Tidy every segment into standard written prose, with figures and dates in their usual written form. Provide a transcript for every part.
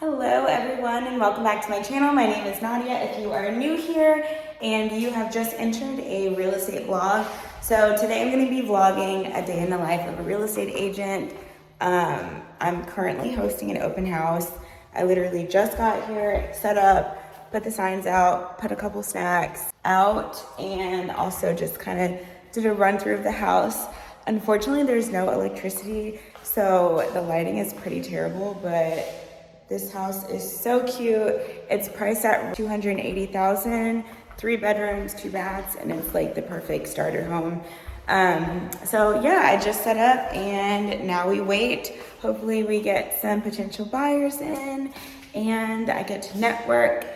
Hello everyone and welcome back to my channel. My name is Naadia if you are new here and you have just entered a real estate vlog. So today I'm going to be vlogging a day in the life of a real estate agent. I'm currently hosting an open house. I literally just got here, set up, put the signs out, put a couple snacks out, and also just kind of did a run through of the house. Unfortunately, there's no electricity, so the lighting is pretty terrible, but this house is so cute. It's priced at $280,000, 3 bedrooms, 2 baths, and it's like the perfect starter home. So yeah, I just set up and now we wait. Hopefully we get some potential buyers in and I get to network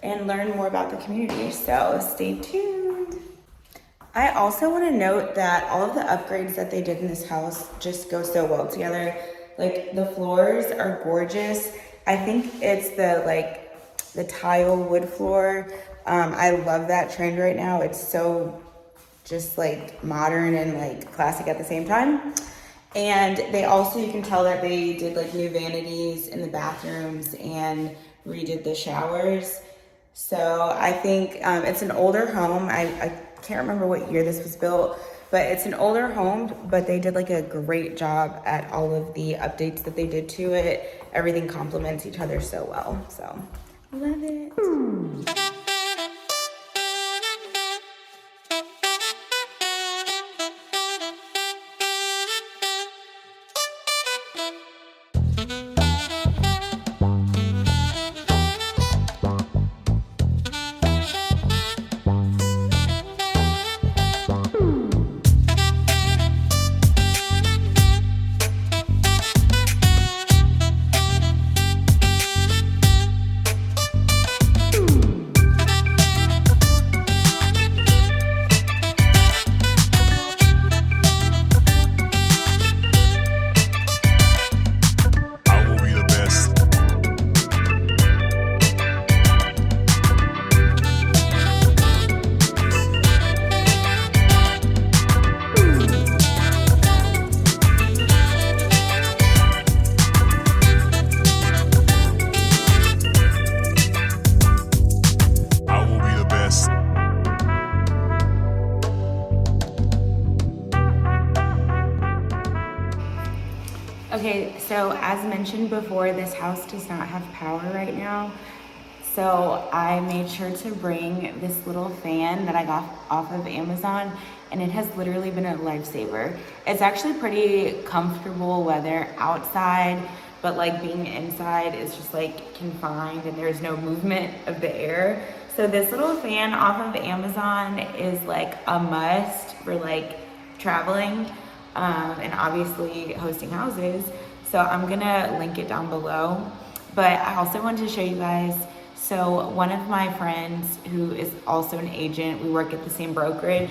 and learn more about the community. So stay tuned. I also want to note that all of the upgrades that they did in this house just go so well together. Like the floors are gorgeous. I think it's the tile wood floor. I love that trend right now. It's so just like modern and like classic at the same time. And they also, you can tell that they did like new vanities in the bathrooms and redid the showers. So I think it's an older home. I can't remember what year this was built, but it's an older home, but they did like a great job at all of the updates that they did to it. Everything complements each other so well. So, love it. Okay, so as mentioned before, this house does not have power right now. So I made sure to bring this little fan that I got off of Amazon, and it has literally been a lifesaver. It's actually pretty comfortable weather outside, but like being inside is just like confined and there's no movement of the air. So this little fan off of Amazon is like a must for like traveling. And obviously hosting houses. So I'm gonna link it down below. But I also wanted to show you guys, so one of my friends who is also an agent, we work at the same brokerage,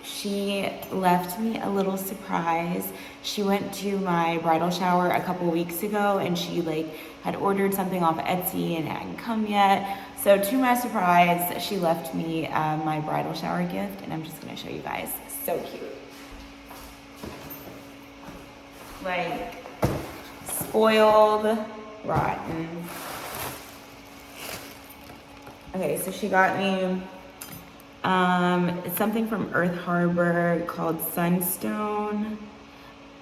she left me a little surprise. She went to my bridal shower a couple weeks ago and she like had ordered something off Etsy and it hadn't come yet. So to my surprise, she left me my bridal shower gift, and I'm just gonna show you guys. So cute. Like spoiled, rotten. Okay, so she got me something from Earth Harbor called Sunstone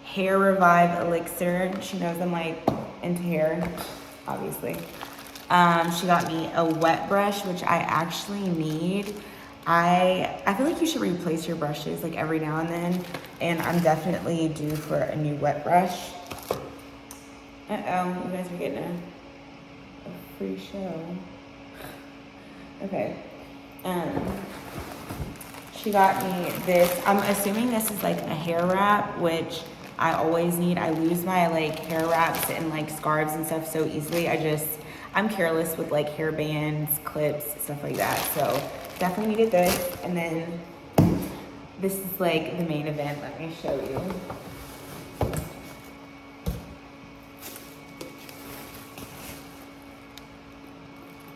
Hair Revive Elixir. She knows I'm like into hair, obviously. She got me a wet brush, which I actually need. I feel like you should replace your brushes like every now and then, and I'm definitely due for a new wet brush. Uh-oh, you guys are getting a free show. Okay. She got me this. I'm assuming this is like a hair wrap, which I always need. I lose my like hair wraps and like scarves and stuff so easily. I'm careless with like hair bands, clips, stuff like that. So definitely needed this. And then this is like the main event. Let me show you.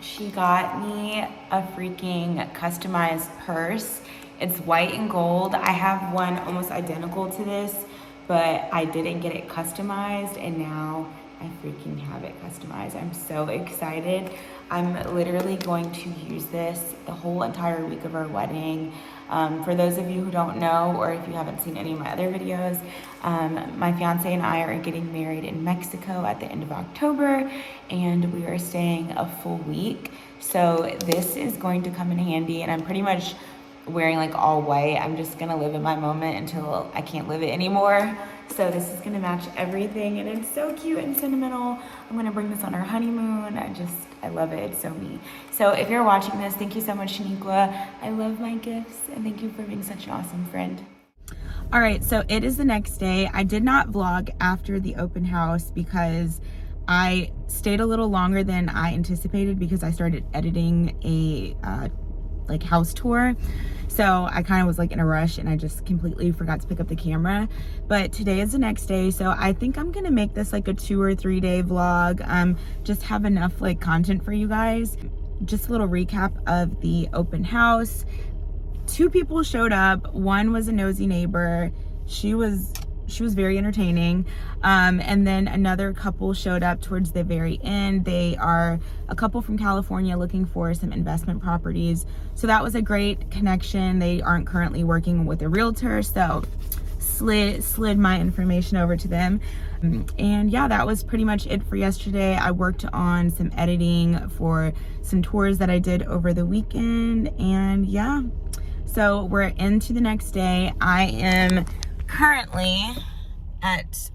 She got me a freaking customized purse. It's white and gold. I have one almost identical to this, but I didn't get it customized, and now I freaking have it customized. I'm so excited. I'm literally going to use this the whole entire week of our wedding. For those of you who don't know, or if you haven't seen any of my other videos, my fiance and I are getting married in Mexico at the end of October, and we are staying a full week. So this is going to come in handy, and I'm pretty much wearing like all white. I'm just gonna live in my moment until I can't live it anymore. So this is gonna match everything, and it's so cute and sentimental. I'm gonna bring this on our honeymoon. I love it. It's so me. So if you're watching this, thank you so much, Shaniqua. I love my gifts, and thank you for being such an awesome friend. All right, so it is the next day. I did not vlog after the open house because I stayed a little longer than I anticipated because I started editing a like house tour. So I kind of was like in a rush and I just completely forgot to pick up the camera. But today is the next day, so I think I'm gonna make this like a 2 or 3 day vlog. Just have enough like content for you guys. Just a little recap of the open house. 2 people showed up. One was a nosy neighbor. She was very entertaining. And then another couple showed up towards the very end. They are a couple from California looking for some investment properties. So that was a great connection. They aren't currently working with a realtor, so slid my information over to them. And yeah, that was pretty much it for yesterday. I worked on some editing for some tours that I did over the weekend, and yeah. So we're into the next day. I am currently at,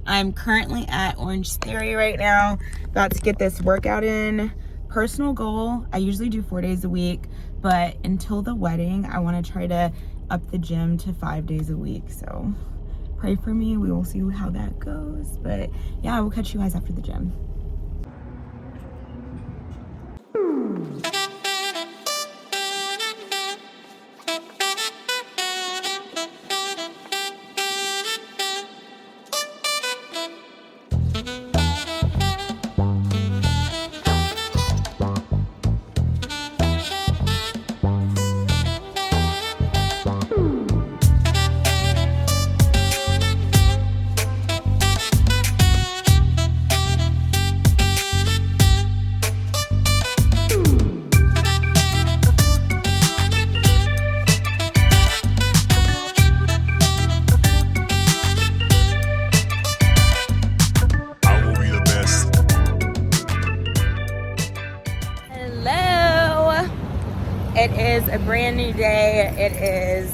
I'm currently at Orange Theory right now, about to get this workout in. Personal goal, I usually do 4 days a week, but until the wedding, I want to try to up the gym to 5 days a week. So pray for me. We will see how that goes. But yeah, I will catch you guys after the gym. It is a brand new day. It is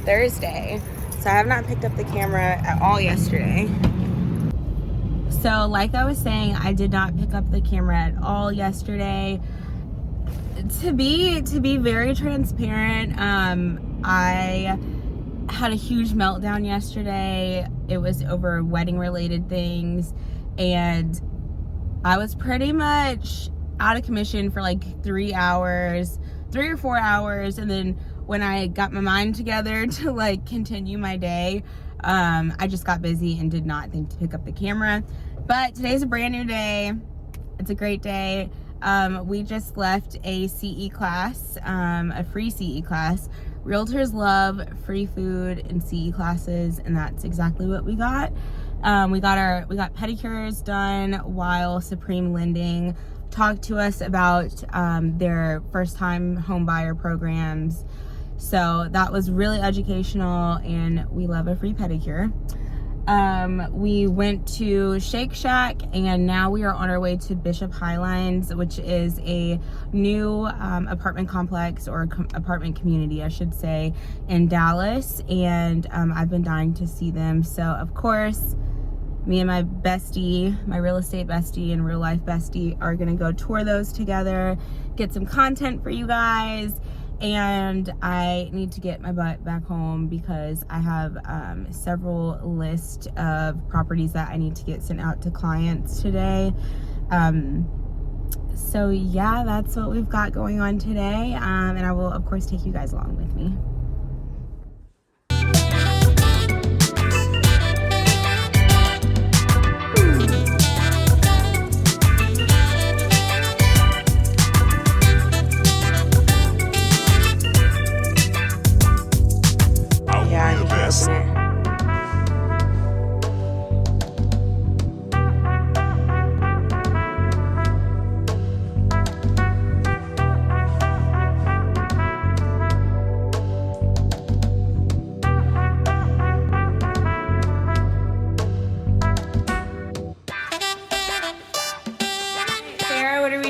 Thursday. So I have not picked up the camera at all yesterday. So like I was saying, I did not pick up the camera at all yesterday. To be very transparent, I had a huge meltdown yesterday. It was over wedding related things, and I was pretty much out of commission for like 3 or 4 hours, and then when I got my mind together to like continue my day, I just got busy and did not think to pick up the camera. But today's a brand new day. It's a great day. We just left a CE class, a free CE class. Realtors love free food and CE classes, and that's exactly what we got. We got pedicures done while Supreme Lending talked to us about their first time home buyer programs. So that was really educational, and we love a free pedicure. We went to Shake Shack, and now we are on our way to Bishop Highlines, which is a new apartment complex, or apartment community, I should say, in Dallas. And I've been dying to see them. So of course, me and my bestie, my real estate bestie and real life bestie, are gonna go tour those together, get some content for you guys. And I need to get my butt back home because I have several lists of properties that I need to get sent out to clients today. So yeah, that's what we've got going on today. And I will of course take you guys along with me.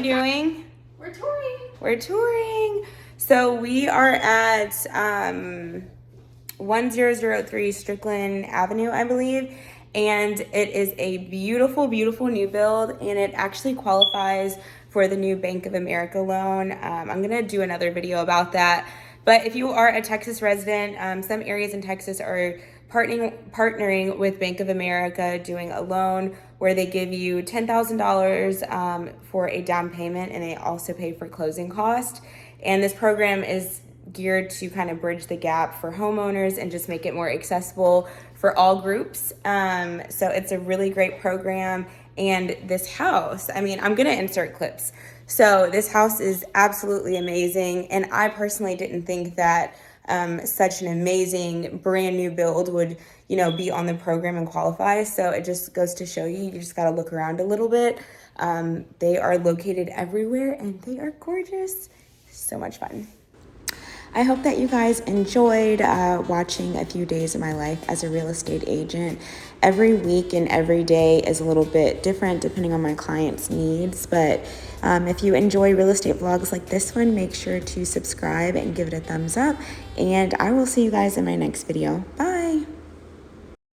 doing? We're touring. We're touring. So we are at 1003 Strickland Avenue, I believe. And it is a beautiful, beautiful new build, and it actually qualifies for the new Bank of America loan. I'm gonna do another video about that. But if you are a Texas resident, some areas in Texas are partnering with Bank of America, doing a loan where they give you $10,000 for a down payment, and they also pay for closing costs. And this program is geared to kind of bridge the gap for homeowners and just make it more accessible for all groups. So it's a really great program. And this house, I mean, I'm gonna insert clips. So this house is absolutely amazing. And I personally didn't think that such an amazing brand new build would, be on the program and qualify. So it just goes to show you just gotta look around a little bit. They are located everywhere and they are gorgeous. So much fun. I hope that you guys enjoyed watching a few days of my life as a real estate agent. Every week and every day is a little bit different depending on my clients' needs. But if you enjoy real estate vlogs like this one, make sure to subscribe and give it a thumbs up. And I will see you guys in my next video. Bye.